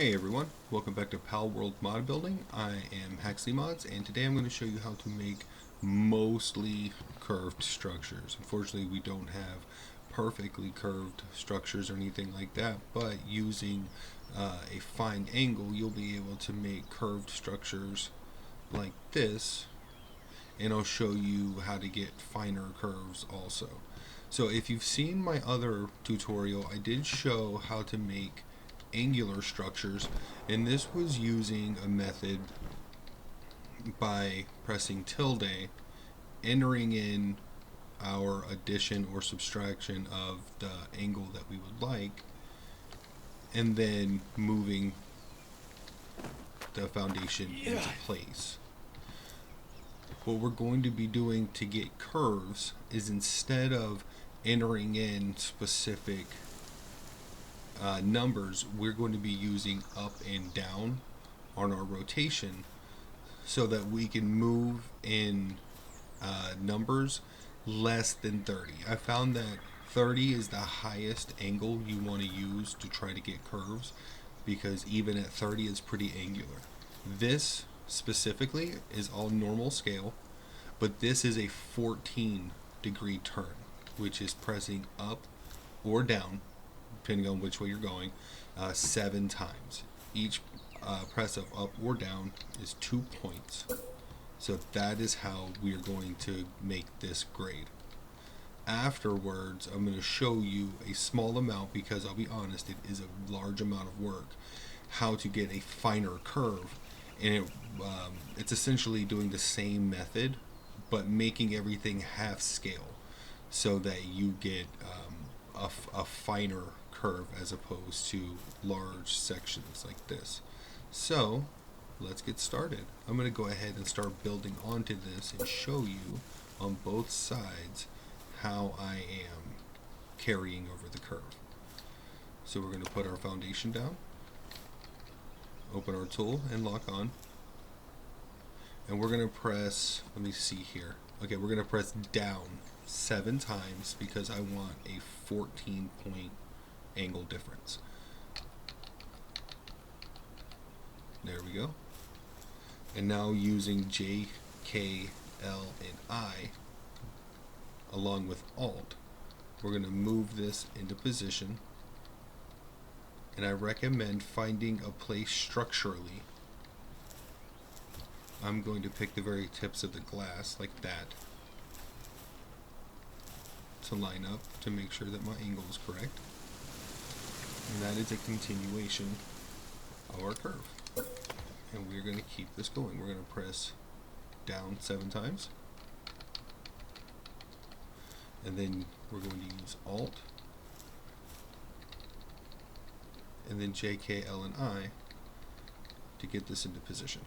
Hey everyone, welcome back to Palworld mod building. I am Mods, and today I'm going to show you how to make mostly curved structures. Unfortunately, we don't have perfectly curved structures or anything like that, but using a fine angle, you'll be able to make curved structures like this, and I'll show you how to get finer curves also. So if you've seen my other tutorial, I did show how to make angular structures, and this was using a method by pressing tilde, entering in our addition or subtraction of the angle that we would like, and then moving the foundation into place. What we're going to be doing to get curves is, instead of entering in specific numbers, we're going to be using up and down on our rotation so that we can move in numbers less than 30. I found that 30 is the highest angle you want to use to try to get curves, because even at 30 it's pretty angular. This specifically is all normal scale, but this is a 14-degree turn, which is pressing up or down depending on which way you're going, 7 times. Each press of up or down is 2 points. So that is how we are going to make this grade. Afterwards, I'm going to show you a small amount, because I'll be honest, it is a large amount of work, how to get a finer curve. And it's essentially doing the same method, but making everything half scale so that you get a finer curve as opposed to large sections like this. So let's get started. I'm going to go ahead and start building onto this and show you on both sides how I am carrying over the curve. So we're going to put our foundation down, open our tool and lock on, and we're going to press, let me see here, okay, we're going to press down 7 times because I want a 14-point angle difference. There we go. And now using J, K, L, and I along with Alt, we're going to move this into position, and I recommend finding a place structurally. I'm going to pick the very tips of the glass like that to line up to make sure that my angle is correct. And that is a continuation of our curve. And we're going to keep this going. We're going to press down 7 times. And then we're going to use Alt. And then J, K, L, and I to get this into position.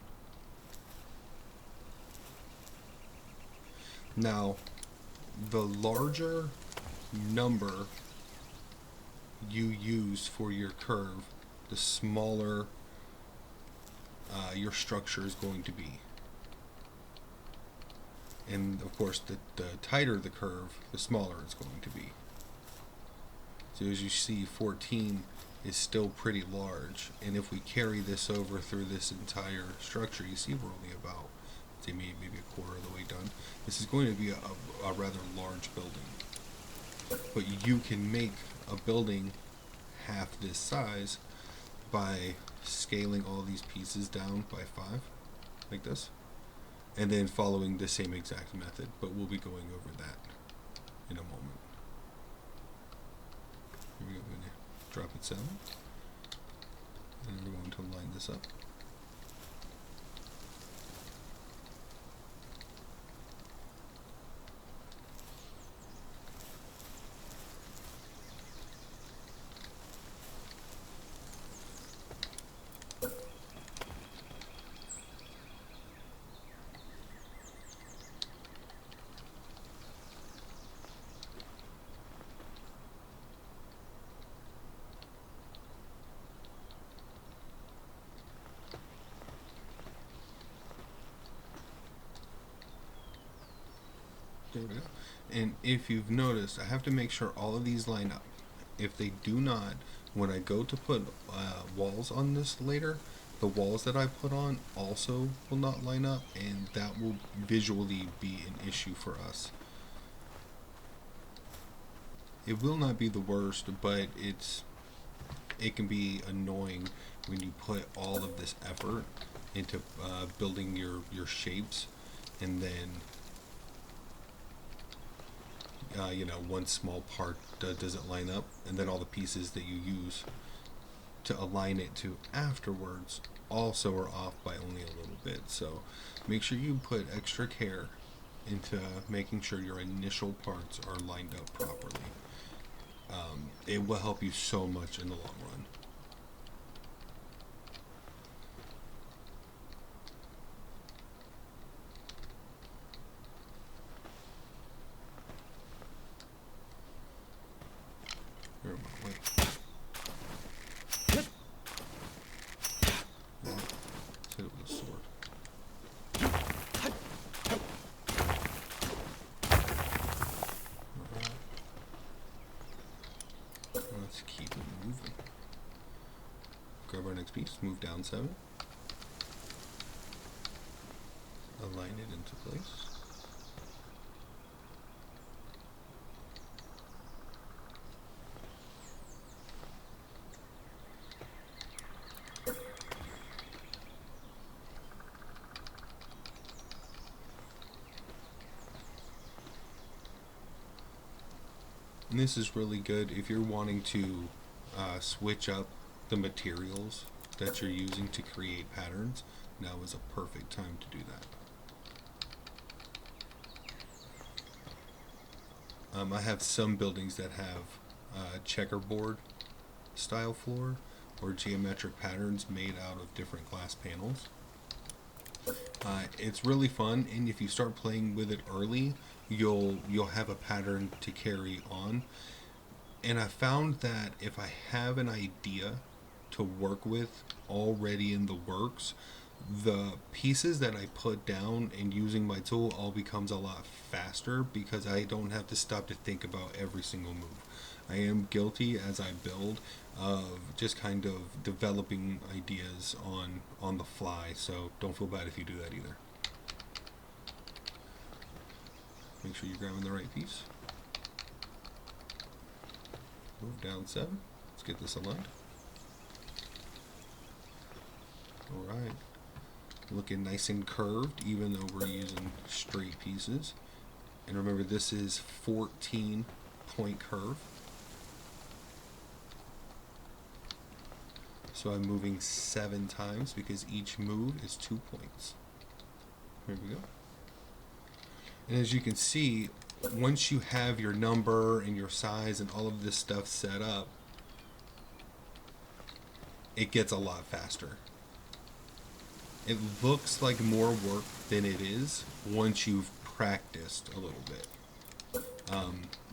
Now, the larger number you use for your curve, the smaller your structure is going to be. And of course, the tighter the curve, the smaller it's going to be. So as you see, 14 is still pretty large, and if we carry this over through this entire structure, you see we're only about, say, maybe a quarter of the way done. This is going to be a rather large building. But you can make a building half this size by scaling all these pieces down by 5, like this, and then following the same exact method, but we'll be going over that in a moment. Here we go, I'm going to drop it 7, and we're going to line this up. There we go. And if you've noticed, I have to make sure all of these line up. If they do not, when I go to put walls on this later, the walls that I put on also will not line up, and that will visually be an issue for us. It will not be the worst, but it can be annoying when you put all of this effort into building your shapes, and then one small part doesn't line up, and then all the pieces that you use to align it to afterwards also are off by only a little bit. So make sure you put extra care into making sure your initial parts are lined up properly. It will help you so much in the long run. Wait. Let's hit it with a sword. Let's keep it moving. Grab our next piece, move down 7. Align it into place. And this is really good if you're wanting to switch up the materials that you're using to create patterns. Now is a perfect time to do that. I have some buildings that have checkerboard style floor or geometric patterns made out of different glass panels. It's really fun, and if you start playing with it early, you'll have a pattern to carry on. And I found that if I have an idea to work with already in the works, the pieces that I put down and using my tool all becomes a lot faster because I don't have to stop to think about every single move. I am guilty as I build of just kind of developing ideas on the fly, so don't feel bad if you do that either. Make sure you're grabbing the right piece. Move down 7. Let's get this aligned. Alright. Looking nice and curved, even though we're using straight pieces. And remember, this is 14 point curve. So I'm moving 7 times because each move is 2 points. Here we go. And as you can see, once you have your number and your size and all of this stuff set up, it gets a lot faster. It looks like more work than it is once you've practiced a little bit.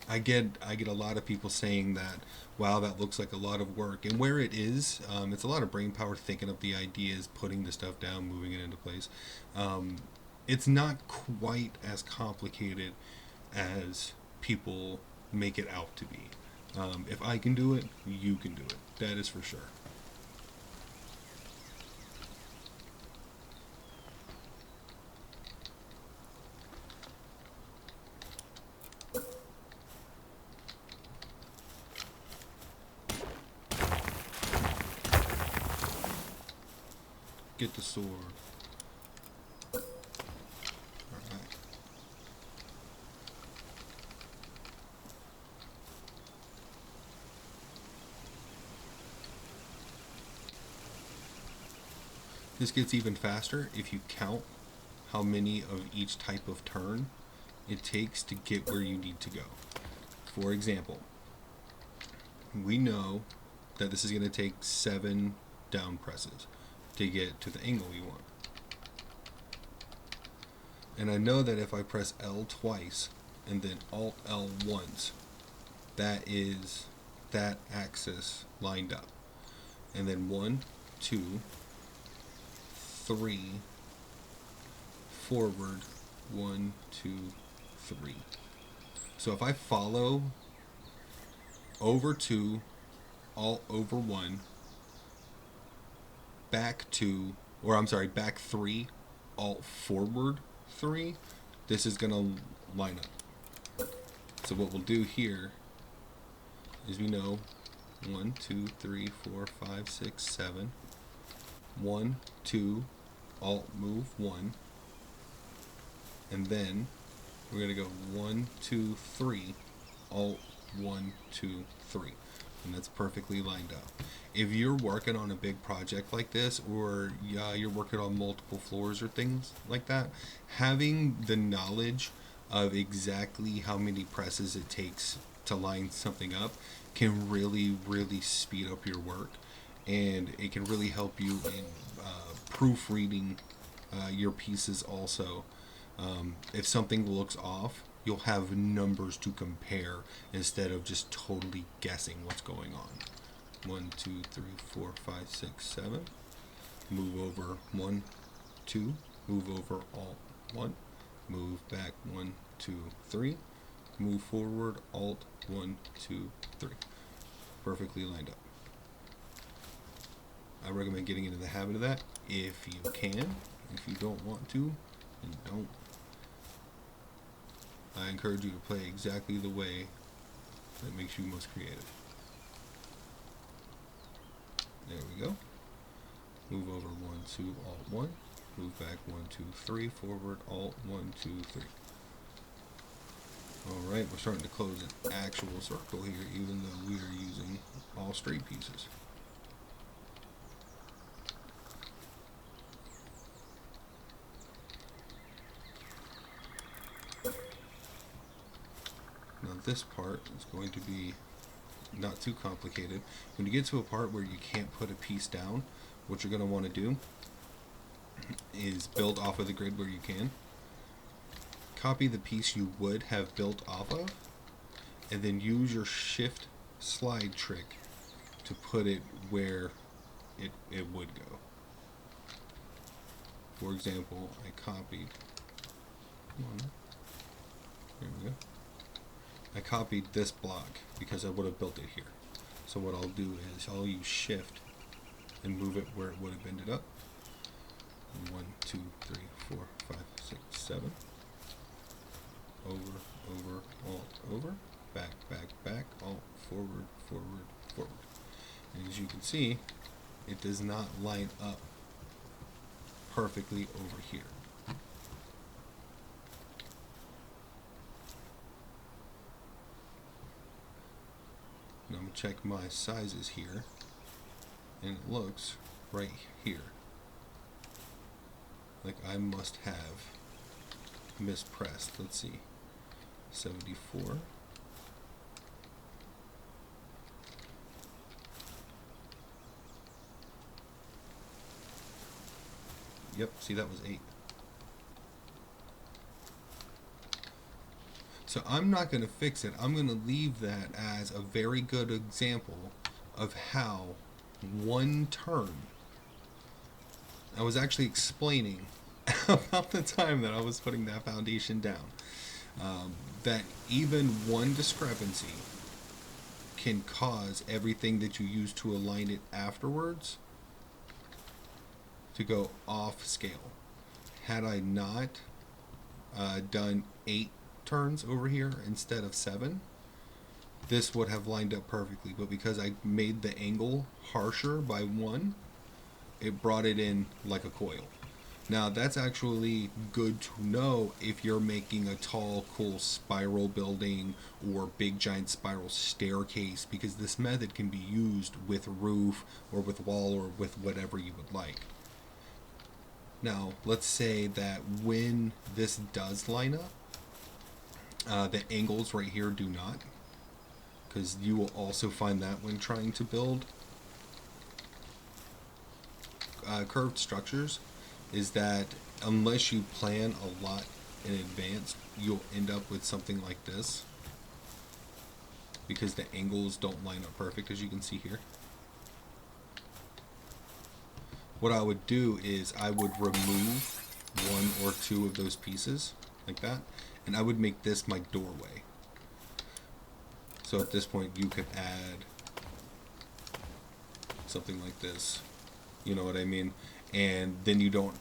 I get a lot of people saying that, wow, that looks like a lot of work. And where it is, it's a lot of brain power thinking up the ideas, putting the stuff down, moving it into place. It's not quite as complicated as people make it out to be. If I can do it, you can do it. That is for sure. Get the sword. Alright. This gets even faster if you count how many of each type of turn it takes to get where you need to go. For example, we know that this is going to take 7 down presses to get to the angle we want. And I know that if I press L twice and then Alt L once, that is that axis lined up. And then 1, 2, 3, forward, 1, 2, 3. So if I follow over 2, Alt over 1, back 2, or I'm sorry, back 3, alt forward 3, this is going to line up. So what we'll do here is we know 1, 2, 3, 4, 5, 6, 7. 1, 2, alt move 1. And then we're going to go 1, 2, 3, alt 1, 2, 3. And that's perfectly lined up. If you're working on a big project like this, or you're working on multiple floors or things like that, having the knowledge of exactly how many presses it takes to line something up can really, really speed up your work, and it can really help you in proofreading your pieces also. If something looks off, you'll have numbers to compare instead of just totally guessing what's going on. 1, 2, 3, 4, 5, 6, 7. Move over 1, 2. Move over alt 1. Move back 1, 2, 3. Move forward alt 1, 2, 3. Perfectly lined up. I recommend getting into the habit of that if you can. If you don't want to, then don't. I encourage you to play exactly the way that makes you most creative. There we go. Move over 1, 2, alt 1. Move back 1, 2, 3. Forward alt 1, 2, 3. Alright, we're starting to close an actual circle here, even though we are using all straight pieces. Now this part is going to be not too complicated. When you get to a part where you can't put a piece down, what you're going to want to do is build off of the grid where you can. Copy the piece you would have built off of, and then use your shift slide trick to put it where it would go. For example, I copied one. There we go. I copied this block because I would have built it here. So what I'll do is I'll use shift and move it where it would have ended up. 1, 2, 3, 4, 5, 6, 7. Over, over, alt, over. Back, back, back. Alt, forward, forward, forward. And as you can see, it does not line up perfectly over here. Now I'm going to check my sizes here, and it looks right here like I must have mispressed. Let's see, 74. Yep, see, that was 8. So I'm not going to fix it. I'm going to leave that as a very good example of how one turn. I was actually explaining about the time that I was putting that foundation down. That even one discrepancy can cause everything that you use to align it afterwards to go off scale. Had I not done 8 turns over here instead of 7, this would have lined up perfectly, but because I made the angle harsher by 1, it brought it in like a coil. Now that's actually good to know if you're making a tall, cool spiral building or big giant spiral staircase, because this method can be used with roof or with wall or with whatever you would like. Now let's say that when this does line up, the angles right here do not, because you will also find that when trying to build curved structures, is that unless you plan a lot in advance, you'll end up with something like this, because the angles don't line up perfect, as you can see here. What I would do is I would remove 1 or 2 of those pieces like that, and I would make this my doorway. So at this point you could add something like this You know what I mean? And then you don't,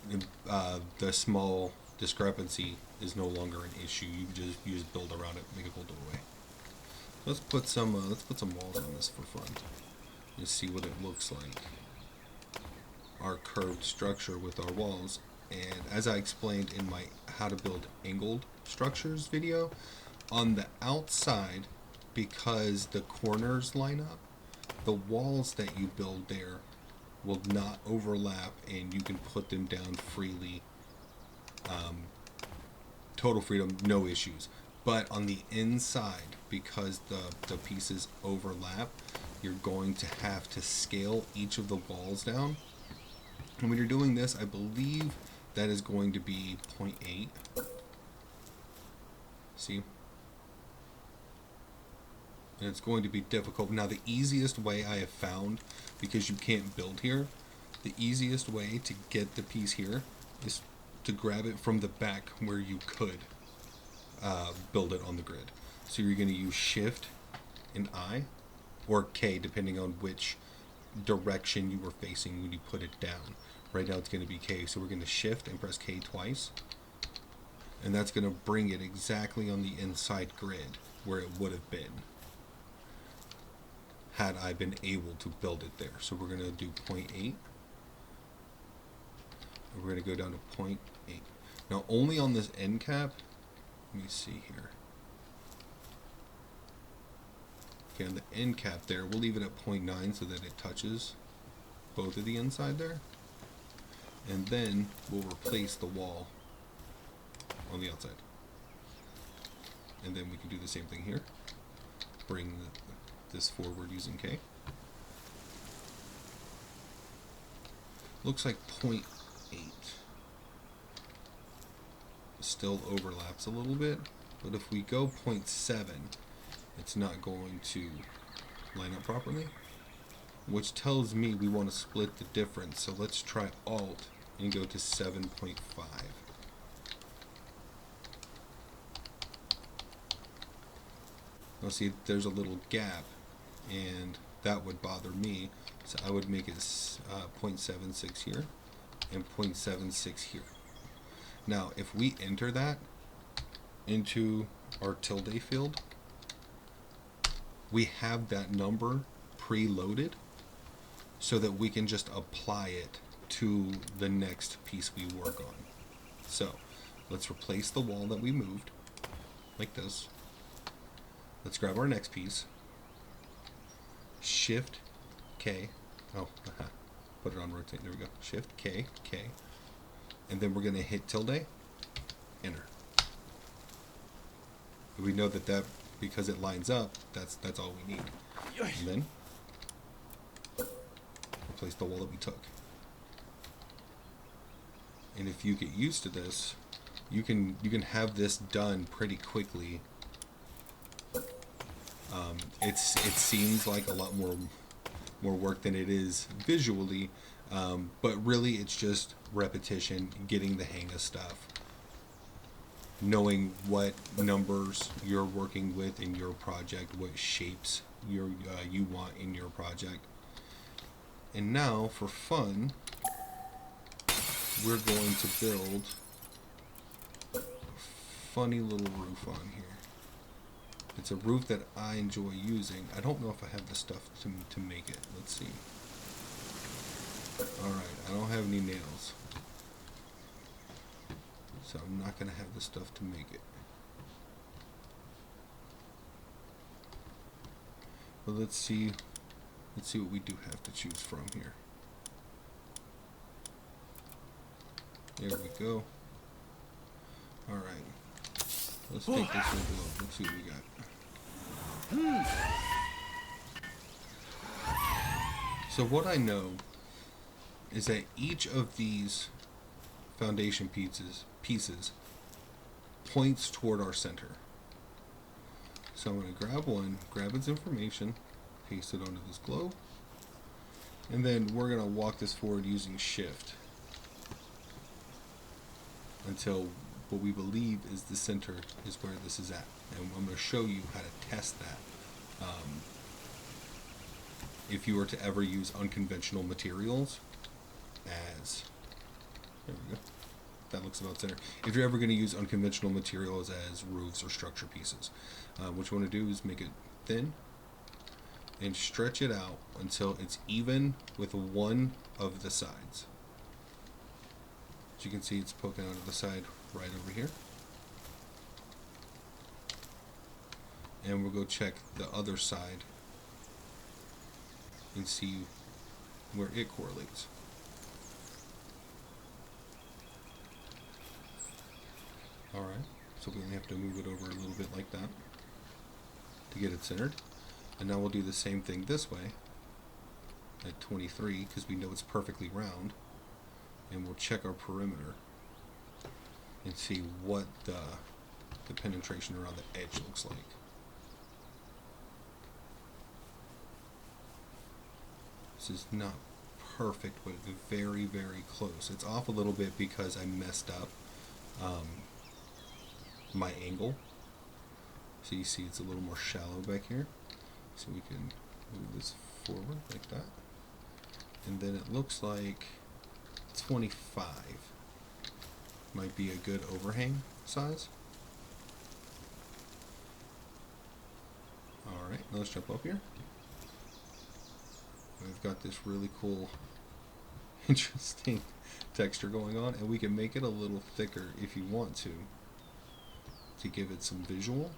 the small discrepancy is no longer an issue. You just build around it, make it go away. Let's put some walls on this for fun. Just see what it looks like. Our curved structure with our walls. And as I explained in my how to build angled structures video, on the outside, because the corners line up, the walls that you build there will not overlap, and you can put them down freely. Total freedom, no issues. But on the inside, because the pieces overlap, you're going to have to scale each of the walls down. And when you're doing this, I believe that is going to be 0.8. See? And it's going to be difficult. Now, the easiest way I have found, because you can't build here, the easiest way to get the piece here is to grab it from the back where you could build it on the grid. So you're going to use Shift and I, or K, depending on which direction you were facing when you put it down. Right now it's going to be K, so we're going to Shift and press K twice, and that's going to bring it exactly on the inside grid where it would have been had I been able to build it there. So we're going to do 0.8, and we're going to go down to 0.8. Now only on this end cap, let me see here. Okay, on the end cap there, we'll leave it at 0.9 so that it touches both of the inside there. And then we'll replace the wall on the outside. And then we can do the same thing here. Bring this forward using K. Looks like 0.8. Still overlaps a little bit, but if we go 0.7, it's not going to line up properly, which tells me we want to split the difference. So let's try Alt and go to 7.5. Now see, there's a little gap, and that would bother me, so I would make it 0.76 here and 0.76 here. Now if we enter that into our tilde field, we have that number preloaded so that we can just apply it to the next piece we work on. So let's replace the wall that we moved like this. Let's grab our next piece, Shift K, put it on rotate, there we go, Shift K, K, and then we're going to hit tilde, enter. We know that because it lines up, that's all we need. And then replace the wall that we took. And if you get used to this, you can have this done pretty quickly. It seems like a lot more work than it is visually, but really it's just repetition, getting the hang of stuff, knowing what numbers you're working with in your project, what shapes you want in your project. And now, for fun, we're going to build a funny little roof on here. It's a roof that I enjoy using. I don't know if I have the stuff to make it. Let's see. Alright, I don't have any nails, so I'm not going to have the stuff to make it. But let's see what we do have to choose from here. There we go. Alright. Let's take this one below. Let's see what we got. So what I know is that each of these foundation pieces points toward our center. So I'm going to grab one, grab its information, paste it onto this globe, and then we're going to walk this forward using Shift until what we believe is the center is where this is at. And I'm going to show you how to test that. If you were to ever use unconventional materials, as, there we go, that looks about center. If you're ever going to use unconventional materials as roofs or structure pieces, what you want to do is make it thin and stretch it out until it's even with one of the sides. As you can see, it's poking out of the side right over here. And we'll go check the other side and see where it correlates. Alright, so we only have to move it over a little bit like that to get it centered. And now we'll do the same thing this way at 23 because we know it's perfectly round. And we'll check our perimeter and see what the penetration around the edge looks like. This is not perfect, but very, very close. It's off a little bit because I messed up my angle. So you see it's a little more shallow back here. So we can move this forward like that. And then it looks like 25 might be a good overhang size. Alright, now let's jump up here. We've got this really cool, interesting texture going on, and we can make it a little thicker if you want to give it some visual.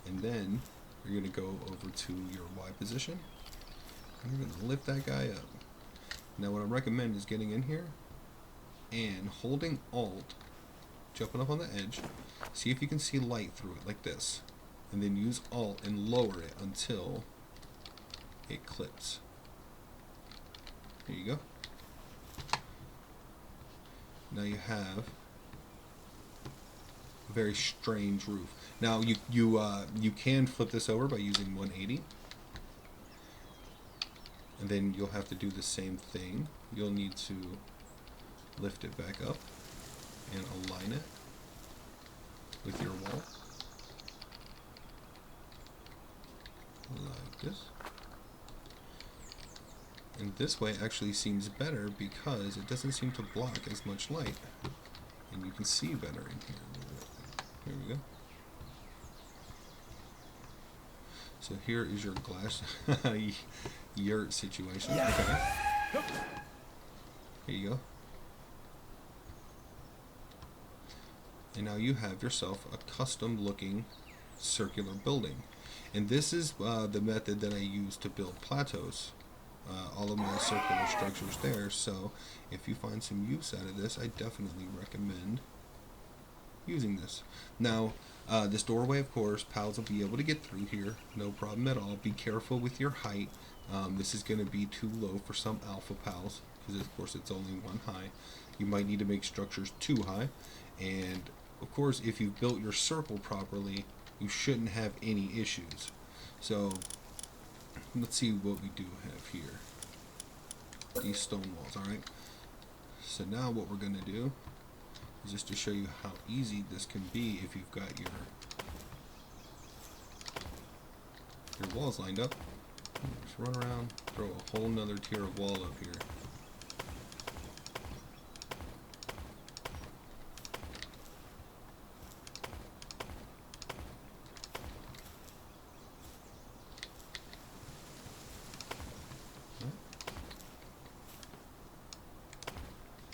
And then you're going to go over to your Y position, and you're going to lift that guy up. Now what I recommend is getting in here and holding Alt, jumping up on the edge, see if you can see light through it like this, and then use Alt and lower it until it clips. There you go. Now you have a very strange roof. Now you can flip this over by using 180, and then you'll have to do the same thing. You'll need to lift it back up and align it with your wall like this. And this way actually seems better because it doesn't seem to block as much light, and you can see better in here a little bit. Here we go. So here is your glass yurt situation. Okay. Here you go. And now you have yourself a custom looking circular building. And this is the method that I use to build plateaus. All of my circular structures there. So if you find some use out of this, I definitely recommend using this. Now this doorway, of course, pals will be able to get through here, no problem at all. Be careful with your height. This is going to be too low for some alpha pals because of course it's only one high. You might need to make structures too high, and of course if you've built your circle properly, you shouldn't have any issues. So let's see what we do have here. These stone walls, alright? So now what we're going to do is just to show you how easy this can be if you've got your walls lined up. Just run around, throw a whole nother tier of wall up here.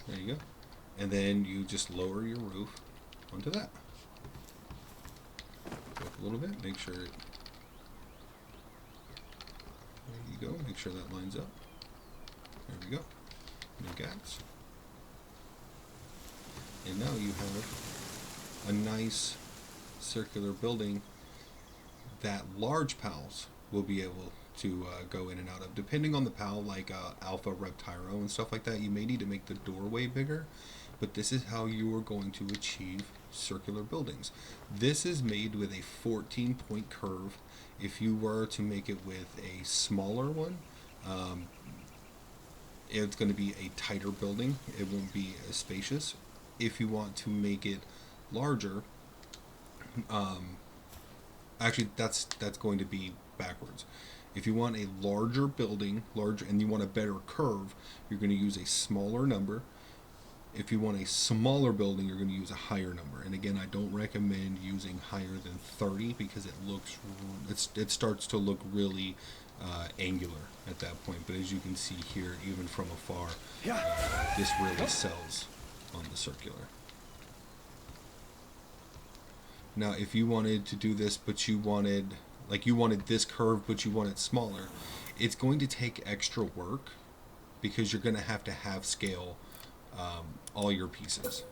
There you go. And then you just lower your roof onto that. Go up a little bit, make sure it, there you go, make sure that lines up. There we go. No gaps. And now you have a nice circular building that large pals will be able to go in and out of. Depending on the pal, like Alpha Reptyro and stuff like that, you may need to make the doorway bigger, but this is how you are going to achieve circular buildings. This is made with a 14-point curve. If you were to make it with a smaller one, it's going to be a tighter building. It won't be as spacious. If you want to make it larger, actually that's going to be backwards. If you want a larger building, and you want a better curve, you're going to use a smaller number. If you want a smaller building, you're going to use a higher number. And again, I don't recommend using higher than 30 because it starts to look really angular at that point. But as you can see here, even from afar, this really sells on the circular. Now, if you wanted to do this, but you wanted this curve, but you want it smaller, it's going to take extra work because you're going to have scale all your pieces.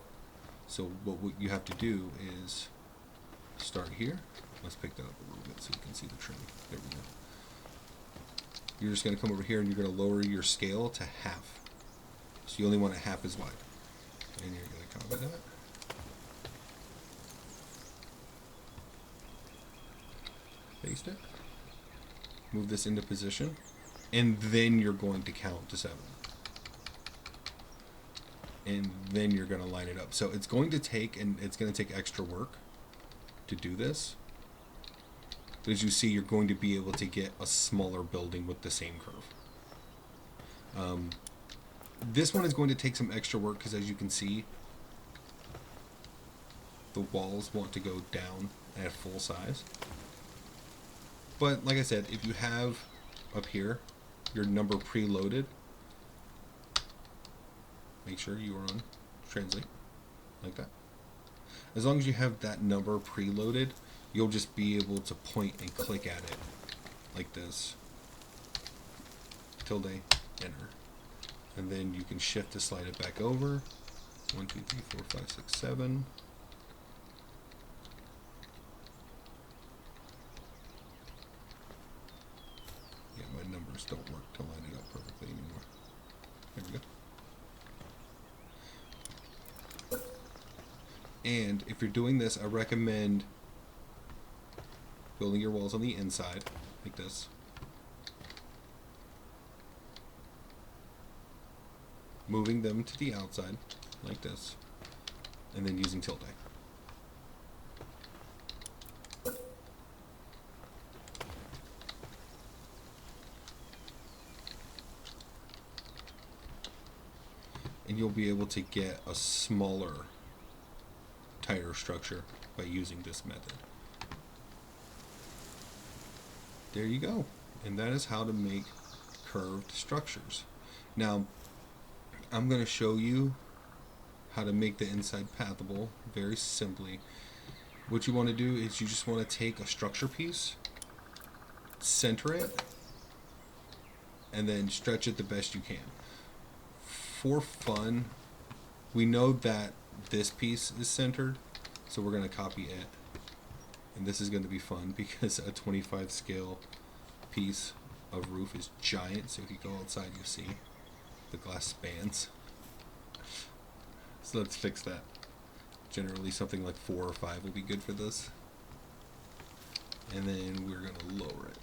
So what you have to do is start here. Let's pick that up a little bit so you can see the trim. There we go. You're just going to come over here and you're going to lower your scale to half. So you only want it half as wide. And you're going to copy that. Paste it. Move this into position. And then you're going to count to 7. And then you're going to line it up. So it's going to take extra work to do this. But as you see, you're going to be able to get a smaller building with the same curve. This one is going to take some extra work because, as you can see, the walls want to go down at full size. But like I said, if you have up here your number preloaded, make sure you are on translate like that. As long as you have that number preloaded, you'll just be able to point and click at it like this. Tilde, enter. And then you can shift to slide it back over. 1, 2, 3, 4, 5, 6, 7. Yeah, my numbers don't work to line it up perfectly anymore. There we go. And if you're doing this, I recommend building your walls on the inside, like this. Moving them to the outside, like this. And then using tilde. And you'll be able to get a smaller, tighter structure by using this method. There you go. And that is how to make curved structures. Now, I'm going to show you how to make the inside pathable very simply. What you want to do is you just want to take a structure piece, center it, and then stretch it the best you can. For fun, we know that this piece is centered, so we're going to copy it. And this is going to be fun because a 25 scale piece of roof is giant, so if you go outside you see the glass spans. So let's fix that. Generally something like 4 or 5 will be good for this. And then we're going to lower it.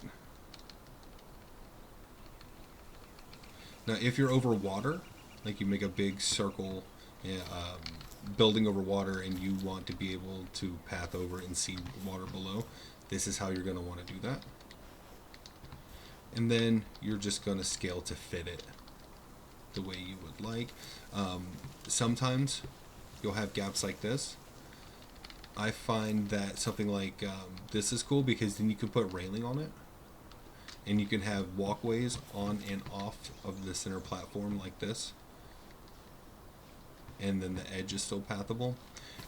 Now if you're over water, like you make a big circle building over water and you want to be able to path over and see water below, this is how you're going to want to do that. And then you're just going to scale to fit it the way you would like. Sometimes you'll have gaps like this. I find that something like this is cool because then you can put railing on it and you can have walkways on and off of the center platform like this, and then the edge is still pathable.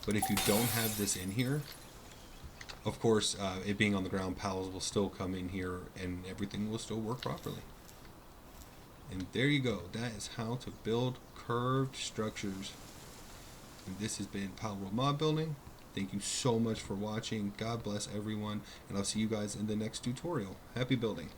But if you don't have this in here, of course, it being on the ground, pals will still come in here and everything will still work properly. And there you go. That is how to build curved structures. And this has been Palworld Mod Building. Thank you so much for watching. God bless everyone. And I'll see you guys in the next tutorial. Happy building.